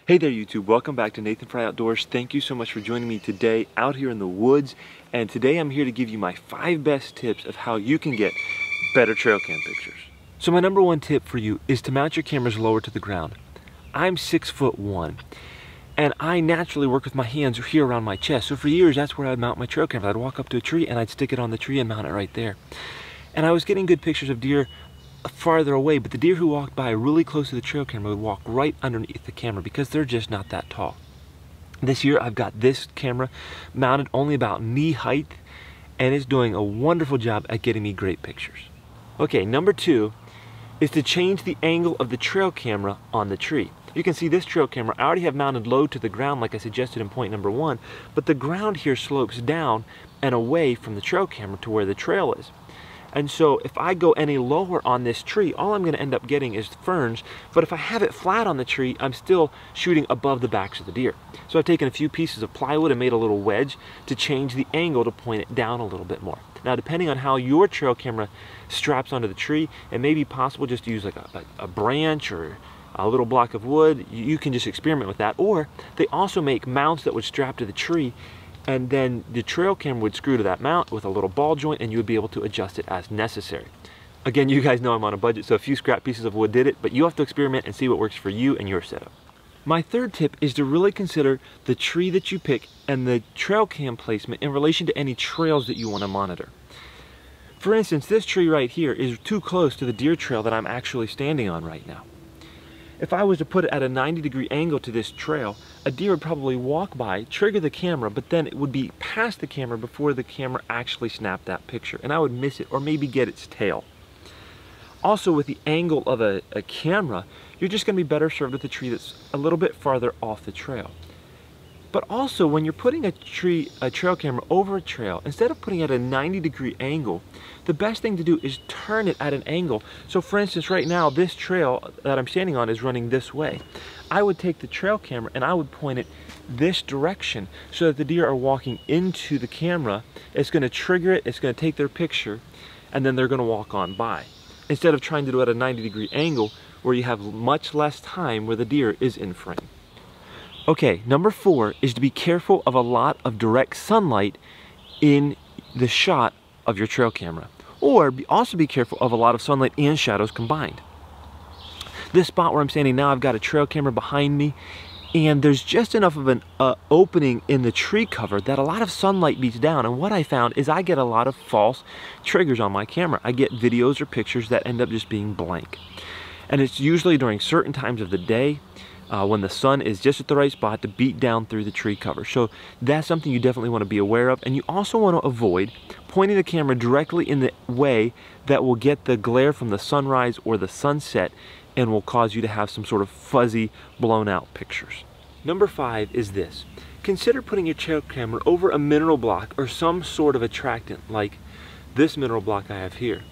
Hey there YouTube, welcome back to Nathan Fry Outdoors. Thank you so much for joining me today out here in the woods. And today I'm here to give you my 5 best tips of how you can get better trail cam pictures. So my number 1 tip for you is to mount your cameras lower to the ground. I'm 6'1", and I naturally work with my hands here around my chest. So for years that's where I'd mount my trail camera. I'd walk up to a tree and I'd stick it on the tree and mount it right there. And I was getting good pictures of deer farther away, but the deer who walked by really close to the trail camera would walk right underneath the camera because they're just not that tall. This year I've got this camera mounted only about knee height, and it's doing a wonderful job at getting me great pictures. Okay, number 2 is to change the angle of the trail camera on the tree. You can see this trail camera I already have mounted low to the ground like I suggested in point number 1, but the ground here slopes down and away from the trail camera to where the trail is. And so if I go any lower on this tree, all I'm going to end up getting is ferns. But if I have it flat on the tree, I'm still shooting above the backs of the deer. So I've taken a few pieces of plywood and made a little wedge to change the angle to point it down a little bit more. Now, depending on how your trail camera straps onto the tree, it may be possible just to use like a branch or a little block of wood. You can just experiment with that. Or they also make mounts that would strap to the tree, and then the trail camera would screw to that mount with a little ball joint, and you would be able to adjust it as necessary. Again, you guys know I'm on a budget, so a few scrap pieces of wood did it, but you have to experiment and see what works for you and your setup. My 3rd tip is to really consider the tree that you pick and the trail cam placement in relation to any trails that you want to monitor. For instance, this tree right here is too close to the deer trail that I'm actually standing on right now. If I was to put it at a 90-degree angle to this trail, a deer would probably walk by, trigger the camera, but then it would be past the camera before the camera actually snapped that picture, and I would miss it or maybe get its tail. Also, with the angle of a camera, you're just going to be better served with a tree that's a little bit farther off the trail. But also, when you're putting a trail camera over a trail, instead of putting it at a 90-degree angle, the best thing to do is turn it at an angle. So for instance, right now, this trail that I'm standing on is running this way. I would take the trail camera and I would point it this direction so that the deer are walking into the camera. It's going to trigger it, it's going to take their picture, and then they're going to walk on by. Instead of trying to do it at a 90-degree angle where you have much less time where the deer is in frame. Okay, number 4 is to be careful of a lot of direct sunlight in the shot of your trail camera. Or also be careful of a lot of sunlight and shadows combined. This spot where I'm standing now, I've got a trail camera behind me, and there's just enough of an opening in the tree cover that a lot of sunlight beats down. And what I found is I get a lot of false triggers on my camera. I get videos or pictures that end up just being blank. And it's usually during certain times of the day, when the sun is just at the right spot to beat down through the tree cover. So that's something you definitely want to be aware of, and you also want to avoid pointing the camera directly in the way that will get the glare from the sunrise or the sunset and will cause you to have some sort of fuzzy, blown out pictures. Number 5 is this. Consider putting your trail camera over a mineral block or some sort of attractant like this mineral block I have here.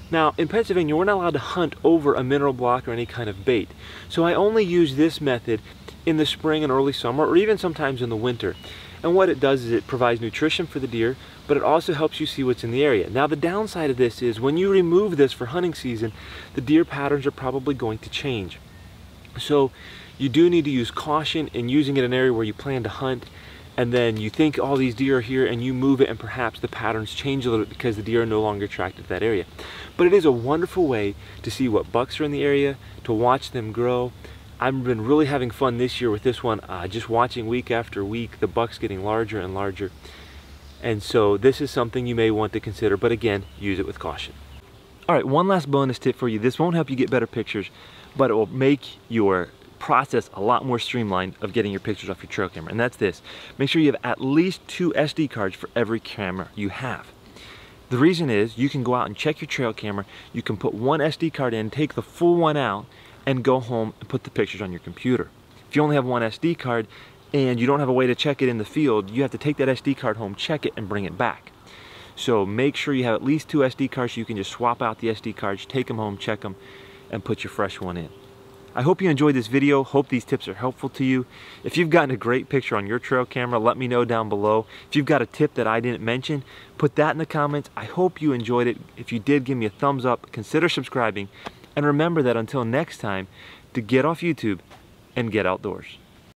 Now, in Pennsylvania, we're not allowed to hunt over a mineral block or any kind of bait. So I only use this method in the spring and early summer, or even sometimes in the winter. And what it does is it provides nutrition for the deer, but it also helps you see what's in the area. Now, the downside of this is when you remove this for hunting season, the deer patterns are probably going to change. So you do need to use caution in using it in an area where you plan to hunt, and then you think all these deer are here and you move it and perhaps the patterns change a little bit because the deer are no longer attracted to that area. But it is a wonderful way to see what bucks are in the area, to watch them grow. I've been really having fun this year with this one, just watching week after week the bucks getting larger and larger. And so this is something you may want to consider, but again, use it with caution. All right, one last bonus tip for you. This won't help you get better pictures, but it will make your process a lot more streamlined of getting your pictures off your trail camera, and that's this. Make sure you have at least 2 SD cards for every camera you have. The reason is you can go out and check your trail camera, you can put one SD card in, take the full one out, and go home and put the pictures on your computer. If you only have one SD card and you don't have a way to check it in the field, you have to take that SD card home, check it, and bring it back. So make sure you have at least 2 SD cards so you can just swap out the SD cards, take them home, check them, and put your fresh one in. I hope you enjoyed this video. Hope these tips are helpful to you. If you've gotten a great picture on your trail camera, let me know down below. If you've got a tip that I didn't mention, put that in the comments. I hope you enjoyed it. If you did, give me a thumbs up. Consider subscribing. And remember that until next time, to get off YouTube and get outdoors.